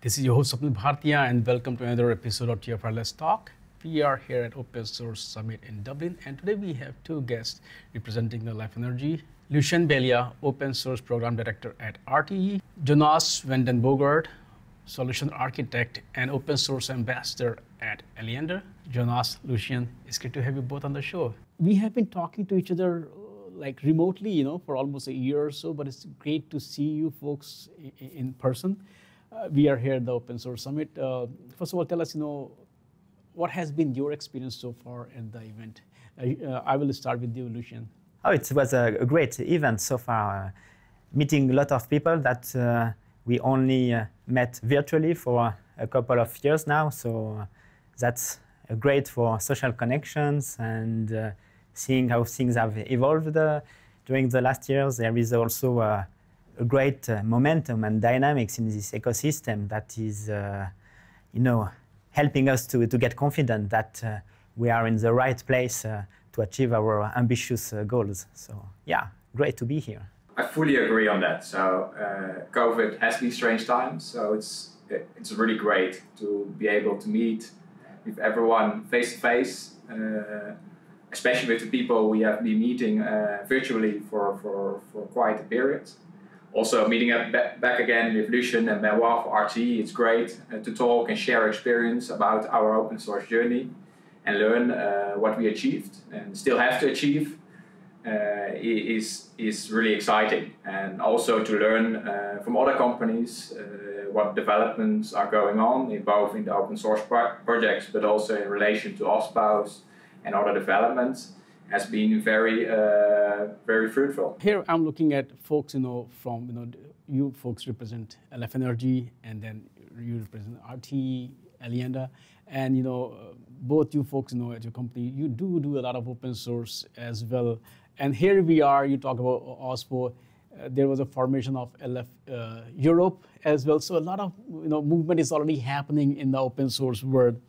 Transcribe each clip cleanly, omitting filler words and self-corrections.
This is your host Swapnil Bhartiya and welcome to another episode of TFiR Let's Talk. We are here at Open Source Summit in Dublin and today we have two guests representing the Life Energy. Lucian Balea, Open Source Program Director at RTE, Jonas Bogaard, Solution Architect and Open Source Ambassador at Alliander. Jonas, Lucian, it's great to have you both on the show. We have been talking to each other like remotely, for almost a year or so, but it's great to see you folks in person. We are here at the Open Source Summit. First of all, tell us, what has been your experience so far at the event? I will start with you, Lucian. Oh, it was a great event so far. Meeting a lot of people that we only met virtually for a couple of years now. So that's great for social connections and seeing how things have evolved during the last years. There is also a great momentum and dynamics in this ecosystem that is, helping us to get confident that we are in the right place to achieve our ambitious goals. So yeah, great to be here. I fully agree on that. So COVID has been strange times, so it's really great to be able to meet with everyone face to face, especially with the people we have been meeting virtually for quite a period. Also meeting back again with Lucian and Benoit for RTE, it's great to talk and share experience about our open source journey and learn what we achieved and still have to achieve is really exciting. And also to learn from other companies what developments are going on both in the open source projects but also in relation to OSPOs and other developments has been very fruitful. Here I'm looking at folks, from, you folks represent Life Energy and then you represent RTE, Alliander, and, both you folks, at your company, you do a lot of open source as well. And here we are, you talk about OSPO, there was a formation of LF Europe as well. So a lot of, movement is already happening in the open source world.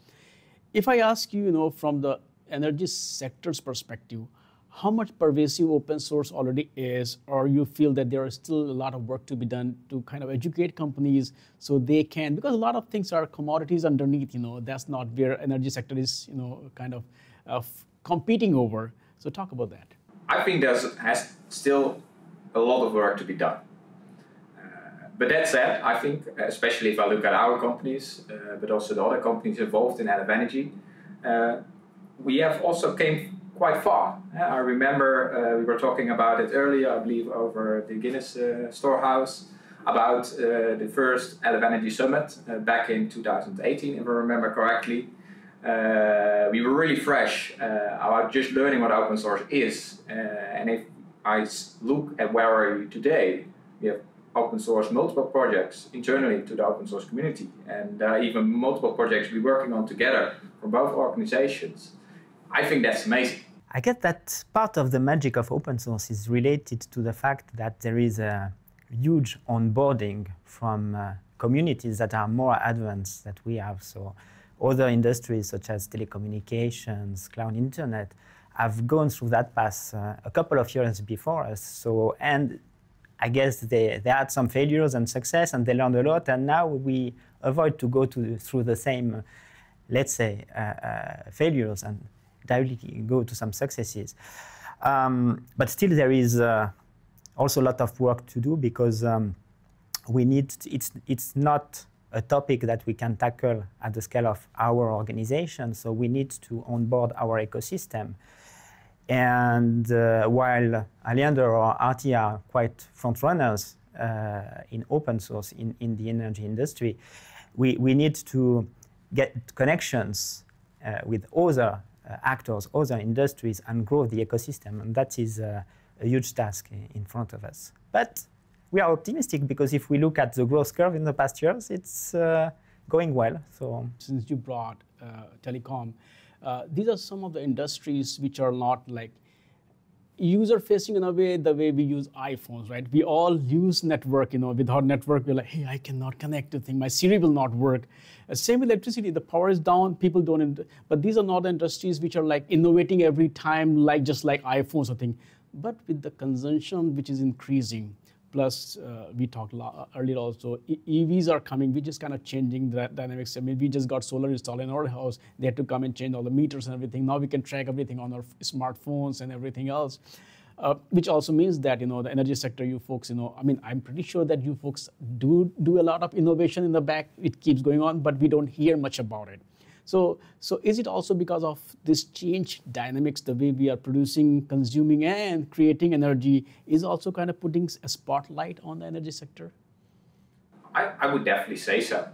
If I ask you, from the energy sector's perspective, how much pervasive open source already is, or you feel that there is still a lot of work to be done to kind of educate companies so they can, because a lot of things are commodities underneath, that's not where energy sector is, kind of competing over. So talk about that. I think there's still a lot of work to be done. But that said, I think, especially if I look at our companies, but also the other companies involved in Life Energy, we have also came quite far. I remember we were talking about it earlier, I believe, over the Guinness Storehouse, about the first Life Energy Summit back in 2018, if I remember correctly. We were really fresh about just learning what open source is. And if I look at where are we today, we have open source multiple projects internally to the open source community, and even multiple projects we're working on together from both organizations. I think that's amazing. I get that part of the magic of open source is related to the fact that there is a huge onboarding from communities that are more advanced than we have. So other industries such as telecommunications, cloud internet have gone through that path a couple of years before us. So, and I guess they had some failures and success and they learned a lot, and now we avoid to go through the same, let's say, failures and directly go to some successes. But still there is also a lot of work to do because we need, it's not a topic that we can tackle at the scale of our organization, so we need to onboard our ecosystem. And while Alliander or RTE are quite front runners in open source in the energy industry, we need to get connections with other actors, other industries, and grow the ecosystem. And that is a huge task in front of us. But we are optimistic because if we look at the growth curve in the past years, it's going well. So since you brought telecom, these are some of the industries which are not like user-facing in a way, the way we use iPhones, right? We all use network, without network, we're like, hey, I cannot connect to things, my Siri will not work. Same with electricity, the power is down, people don't, but these are not industries which are like innovating every time, like just like iPhones or thing. But with the consumption which is increasing, Plus, we talked earlier also, EVs are coming, which is kind of changing the dynamics. I mean, we just got solar installed in our house. They had to come and change all the meters and everything. Now we can track everything on our smartphones and everything else, which also means that, the energy sector, you folks, I mean, I'm pretty sure that you folks do a lot of innovation in the back. It keeps going on, but we don't hear much about it. So is it also because of this change dynamics, the way we are producing, consuming, and creating energy is also kind of putting a spotlight on the energy sector? I would definitely say so.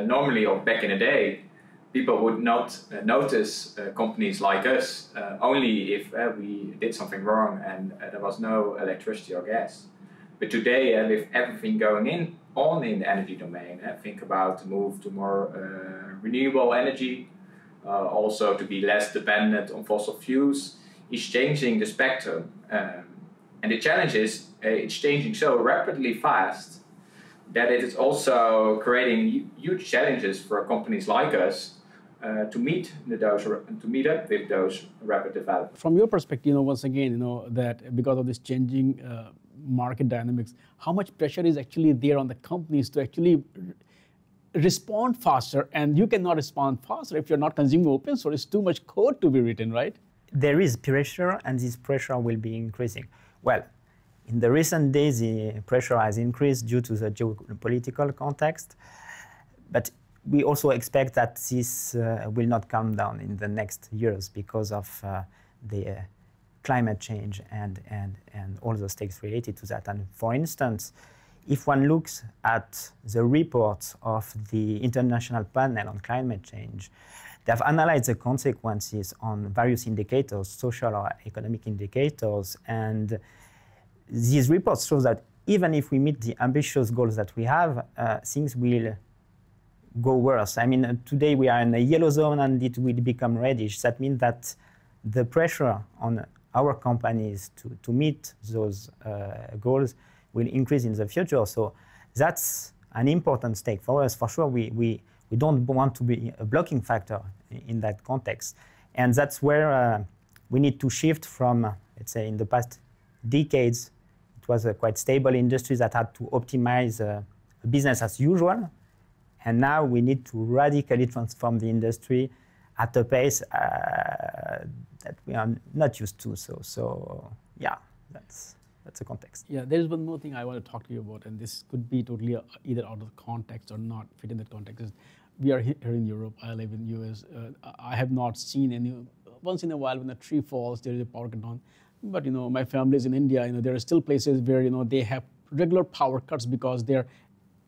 Normally, or back in the day, people would not notice companies like us only if we did something wrong and there was no electricity or gas. But today, with everything going on in the energy domain, think about the move to more renewable energy, also to be less dependent on fossil fuels, is changing the spectrum. And the challenge is it's changing so rapidly fast that it is also creating huge challenges for companies like us to meet up with those rapid developments. From your perspective, once again, that because of this changing market dynamics, how much pressure is actually there on the companies to actually respond faster? And you cannot respond faster if you're not consuming open source. It's too much code to be written, right? There is pressure, and this pressure will be increasing. Well, in the recent days, the pressure has increased due to the geopolitical context, but we also expect that this will not calm down in the next years because of the climate change and all the stakes related to that. And for instance, if one looks at the reports of the International Panel on Climate Change, they have analyzed the consequences on various indicators, social or economic indicators, and these reports show that even if we meet the ambitious goals that we have, things will go worse. I mean, today we are in a yellow zone and it will become reddish. That means that the pressure on our companies to meet those goals will increase in the future. So that's an important stake for us. For sure, we don't want to be a blocking factor in that context. And that's where we need to shift from, let's say, in the past decades, it was a quite stable industry that had to optimize business as usual. And now we need to radically transform the industry at a pace that we are not used to. So yeah, that's a context. Yeah, there is one more thing I want to talk to you about, and this could be totally either out of context or not fit in that context. We are here in Europe. I live in US. I have not seen any. Once in a while, when a tree falls, there is a power cut on. But my family is in India. There are still places where they have regular power cuts because they're.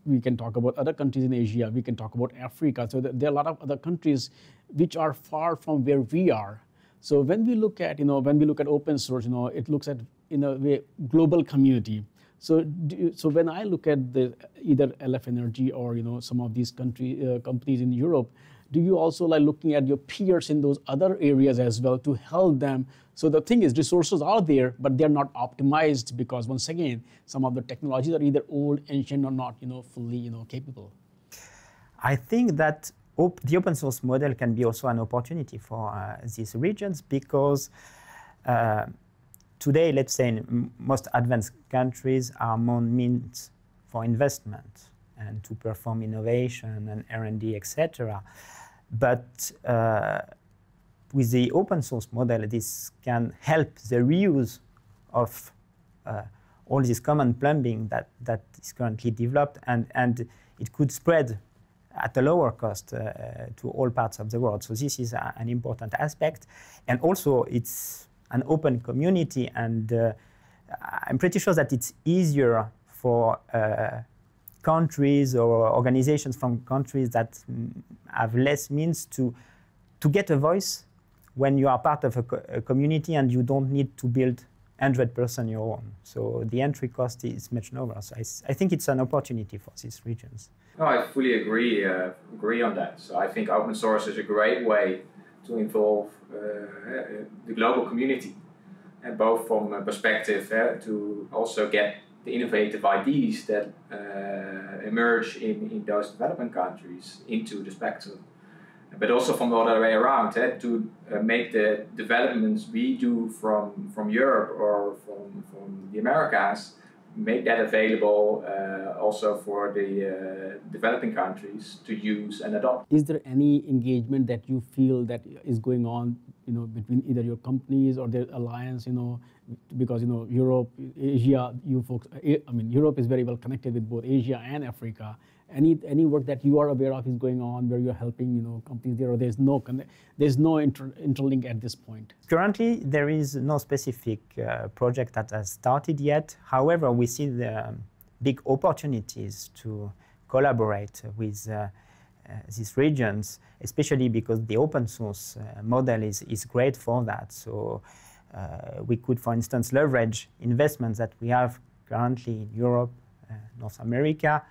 We can talk about other countries in Asia. We can talk about Africa. So there are a lot of other countries which are far from where we are. So when we look at open source, it looks at in a way global community. So when I look at either LF Energy or some of these companies in Europe, do you also like looking at your peers in those other areas as well to help them? So the thing is, resources are there, but they're not optimized because once again, some of the technologies are either old, ancient, or not fully capable. I think that the open source model can be also an opportunity for these regions because today, let's say, in most advanced countries are more means for investment and to perform innovation and R&D, etc. But with the open source model, this can help the reuse of all this common plumbing that is currently developed, and it could spread at a lower cost to all parts of the world. So this is an important aspect. And also, it's an open community, and I'm pretty sure that it's easier for countries or organizations from countries that have less means to get a voice when you are part of a community and you don't need to build 100% your own. So the entry cost is much lower. So I think it's an opportunity for these regions. No, I fully agree on that. So I think open source is a great way to involve the global community, and both from a perspective to also get the innovative ideas that emerge in those developing countries into the spectrum, but also from the other way around, to make the developments we do from Europe or from the Americas make that available also for the developing countries to use and adopt. Is there any engagement that you feel that is going on, between either your companies or their alliance, because Europe, Asia, you folks, Europe is very well connected with both Asia and Africa. Any work that you are aware of is going on where you're helping companies there, or there's no interlink at this point? Currently, there is no specific project that has started yet. However, we see the big opportunities to collaborate with these regions, especially because the open source model is great for that. So we could, for instance, leverage investments that we have currently in Europe, North America,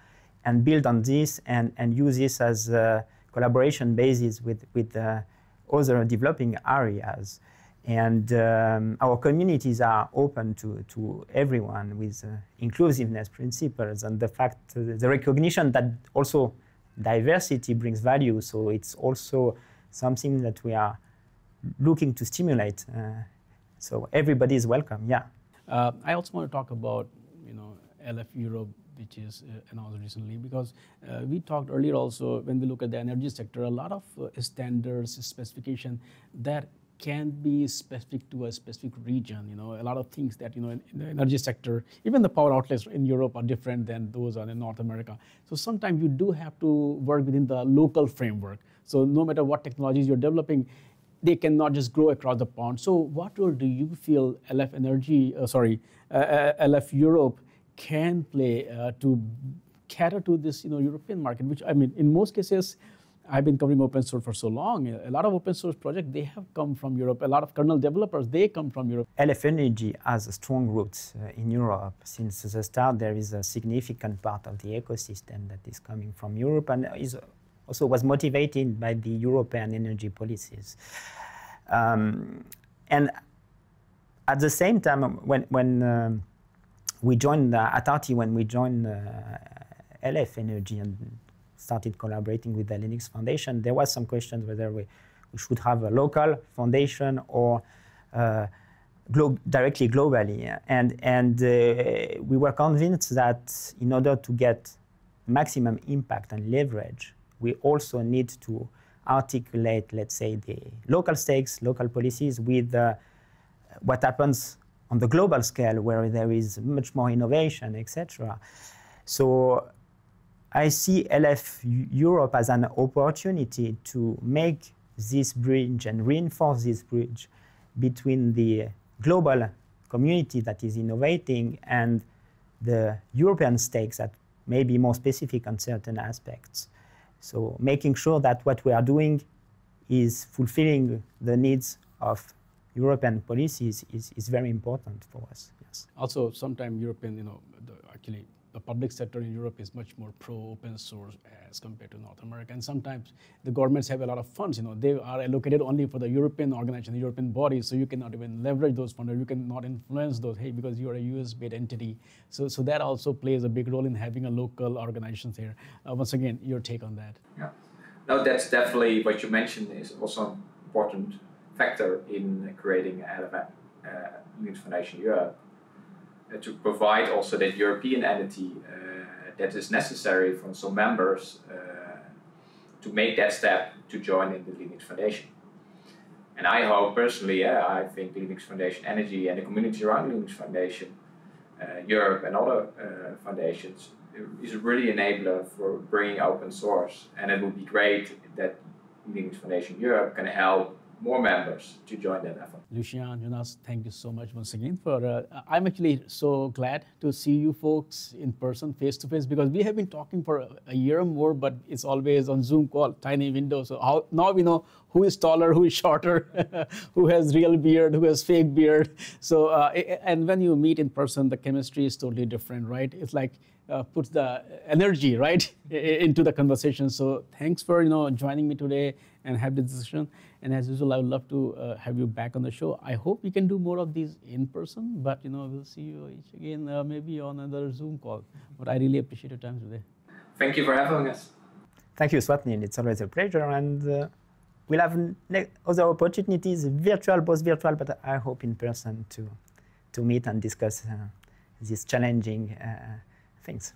and build on this and use this as a collaboration basis with other developing areas. And our communities are open to everyone with inclusiveness principles and the fact, the recognition that also diversity brings value. So it's also something that we are looking to stimulate. So everybody is welcome, yeah. I also want to talk about, LF Europe, which is announced recently, because we talked earlier also, when we look at the energy sector, a lot of standards, specification that can be specific to a specific region. A lot of things that, in the energy sector, even the power outlets in Europe are different than those are in North America. So sometimes you do have to work within the local framework. So no matter what technologies you're developing, they cannot just grow across the pond. So what role do you feel LF Europe can play to cater to this, European market? Which, in most cases, I've been covering open source for so long. A lot of open source projects, they have come from Europe. A lot of kernel developers, they come from Europe. LF Energy has strong roots in Europe. Since the start, there is a significant part of the ecosystem that is coming from Europe and also was motivated by the European energy policies. And at the same time, when we joined at RTE, when we joined LF Energy and started collaborating with the Linux Foundation, there was some questions whether we should have a local foundation or directly globally. And we were convinced that in order to get maximum impact and leverage, we also need to articulate, let's say, the local stakes, local policies with what happens on the global scale where there is much more innovation, etc. So I see LF Europe as an opportunity to make this bridge and reinforce this bridge between the global community that is innovating and the European stakes that may be more specific on certain aspects. So making sure that what we are doing is fulfilling the needs of European policies is very important for us. Yes. Also, sometimes European, actually, the public sector in Europe is much more pro-open source as compared to North America. And sometimes the governments have a lot of funds. They are allocated only for the European organization, the European bodies. So you cannot even leverage those funds, or you cannot influence those. Hey, because you are a US-based entity. So that also plays a big role in having a local organization here. Once again, your take on that? Yeah, no, that's definitely what you mentioned is also an important factor in creating Linux Foundation Europe. To provide also that European entity that is necessary from some members to make that step to join in the Linux Foundation. And I hope personally, I think Linux Foundation Energy and the community around Linux Foundation Europe and other foundations is a really enabler for bringing open source. And it would be great that Linux Foundation Europe can help more members to join that effort. Lucian, Jonas, thank you so much once again for. I'm actually so glad to see you folks in person, face to face, because we have been talking for a year or more, but it's always on Zoom call, tiny window. So now we know who is taller, who is shorter, who has real beard, who has fake beard. So and when you meet in person, the chemistry is totally different, right? It's like puts the energy right into the conversation. So thanks for joining me today and have this discussion. And as usual, I would love to have you back on the show. I hope we can do more of these in person, but we'll see you each again maybe on another Zoom call. But I really appreciate your time today. Thank you for having us. Thank you, Swapnil. It's always a pleasure, and we'll have other opportunities, both virtual, but I hope in person to meet and discuss these challenging things.